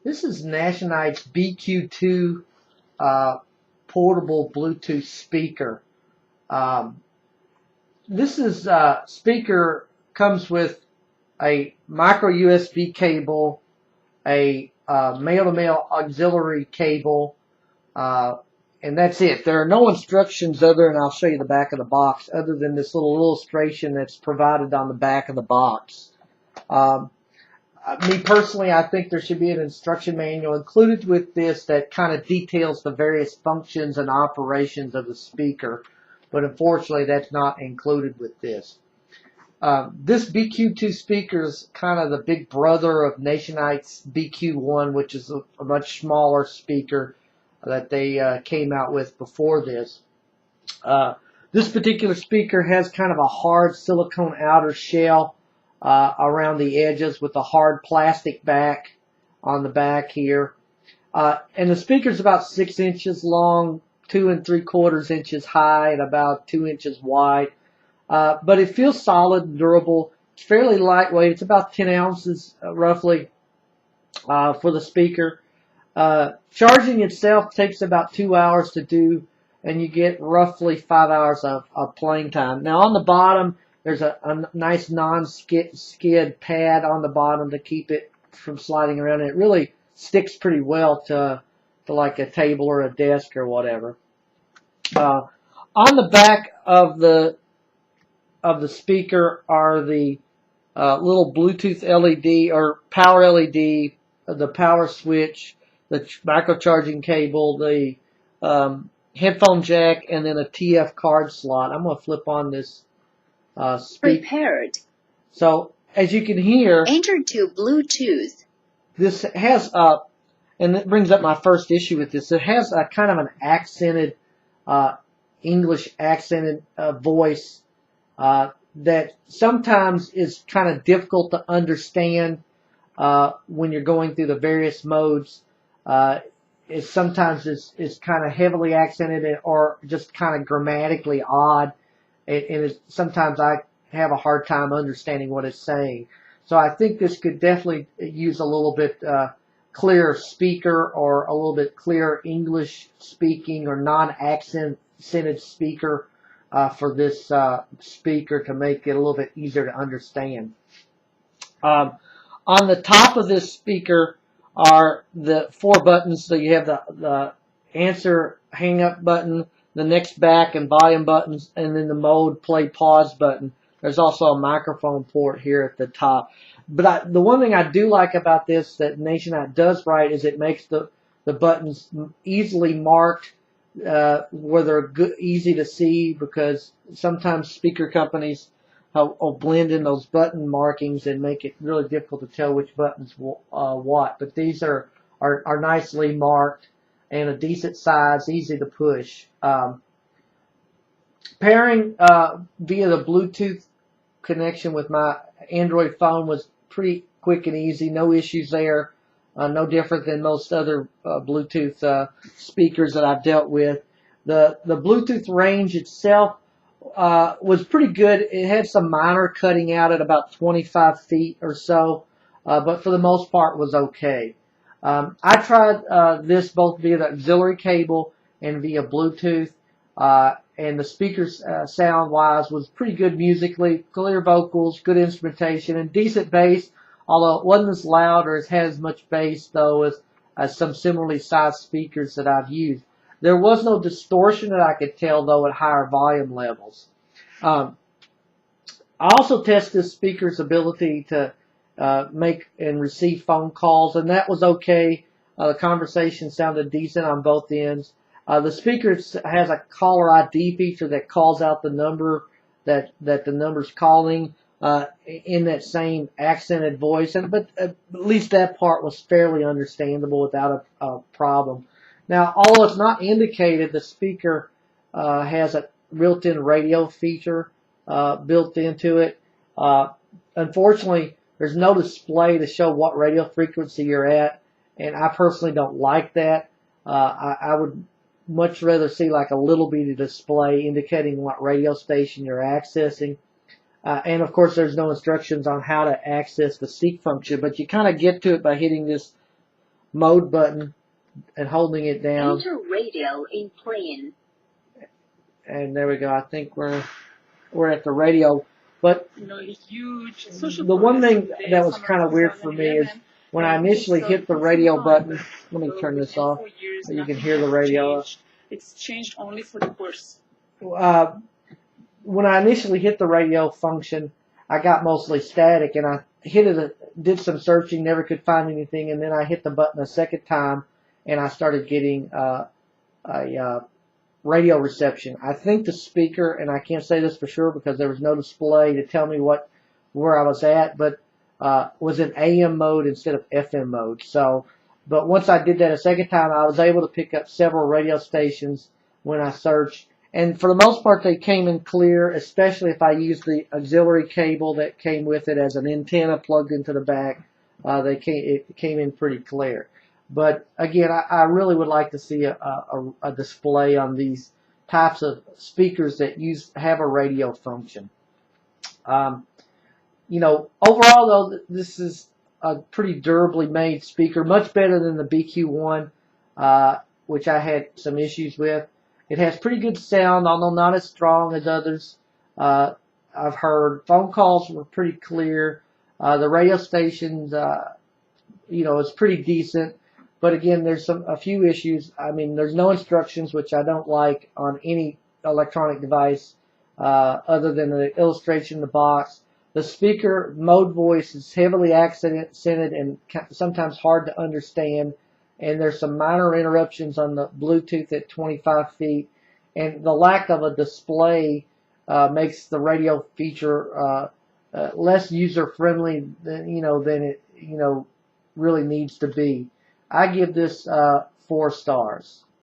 This is Nationite's BQ2 Portable Bluetooth speaker. This is speaker comes with a micro USB cable, a male-to-male auxiliary cable, and that's it. There are no instructions other, and I'll show you the back of the box, other than this little illustration that's provided on the back of the box. Me personally, I think there should be an instruction manual included with this that kind of details the various functions and operations of the speaker, but unfortunately that's not included with this. This BQ2 speaker is kind of the big brother of Nationite's BQ1, which is a much smaller speaker that they came out with before this. This particular speaker has kind of a hard silicone outer shell around the edges with a hard plastic back on the back here. And the speaker is about 6 inches long, 2 3/4 inches high, and about 2 inches wide. But it feels solid and durable. It's fairly lightweight. It's about 10 ounces roughly for the speaker. Charging itself takes about 2 hours to do, and you get roughly 5 hours of playing time. Now on the bottom, there's a nice non-skid pad on the bottom to keep it from sliding around. And it really sticks pretty well to like a table or a desk or whatever. On the back of the speaker are the little Bluetooth LED or power LED, the power switch, the micro-charging cable, the headphone jack, and then a TF card slot. I'm going to flip on this Prepared. So as you can hear, Enter to Bluetooth. this has and it brings up my first issue with this. It has a kind of an accented English accented voice that sometimes is kind of difficult to understand when you're going through the various modes. It sometimes is kind of heavily accented or just kind of grammatically odd. And sometimes I have a hard time understanding what it's saying. So I think this could definitely use a little bit clearer speaker or a little bit clearer English speaking or non-accented speaker for this speaker to make it a little bit easier to understand. On the top of this speaker are the 4 buttons. So you have the answer hang up button, the next back and volume buttons, and then the mode play pause button. There's also a microphone port here at the top. But the one thing I do like about this that Nationite does right is it makes the buttons easily marked where they're easy to see, because sometimes speaker companies will blend in those button markings and make it really difficult to tell which buttons what. But these are nicely marked and a decent size, easy to push. Pairing via the Bluetooth connection with my Android phone was pretty quick and easy. No issues there. No different than most other Bluetooth speakers that I've dealt with. The Bluetooth range itself was pretty good. It had some minor cutting out at about 25 feet or so, but for the most part was okay. I tried this both via the auxiliary cable and via Bluetooth, and the speakers sound-wise was pretty good musically, clear vocals, good instrumentation, and decent bass, although it wasn't as loud or had as much bass, though, as some similarly sized speakers that I've used. There was no distortion that I could tell, though, at higher volume levels. I also tested this speaker's ability to make and receive phone calls, and that was okay. The conversation sounded decent on both ends. The speaker has a caller ID feature that calls out the number that the number's calling in that same accented voice, but at least that part was fairly understandable without a problem. Now, although it's not indicated, the speaker has a built-in radio feature built into it. Unfortunately, there's no display to show what radio frequency you're at, and I personally don't like that. I would much rather see like a little bitty display indicating what radio station you're accessing. And of course, there's no instructions on how to access the seek function, but you kind of get to it by hitting this mode button and holding it down. Enter radio in plane. And there we go. I think we're at the radio. But the one thing that was kind of weird for me is when I initially hit the radio button. Let me turn this off so you can hear the radio. It's changed only for the worse. When I initially hit the radio function, I got mostly static, and I did some searching, never could find anything, and then I hit the button a second time, and I started getting a radio reception. I think the speaker, and I can't say this for sure because there was no display to tell me where I was at, but was in AM mode instead of FM mode. So, but once I did that a second time, I was able to pick up several radio stations when I searched. And for the most part, they came in clear, especially if I used the auxiliary cable that came with it as an antenna plugged into the back. It came in pretty clear. But again, I really would like to see a display on these types of speakers that have a radio function. You know, overall though, this is a pretty durably made speaker, much better than the BQ1, which I had some issues with. It has pretty good sound, although not as strong as others I've heard. Phone calls were pretty clear. The radio stations, you know, is pretty decent. But again, there's a few issues. I mean, there's no instructions, which I don't like on any electronic device other than the illustration in the box. The speaker mode voice is heavily accented and sometimes hard to understand. And there's some minor interruptions on the Bluetooth at 25 feet. And the lack of a display makes the radio feature less user-friendly than it really needs to be. I give this 4 stars.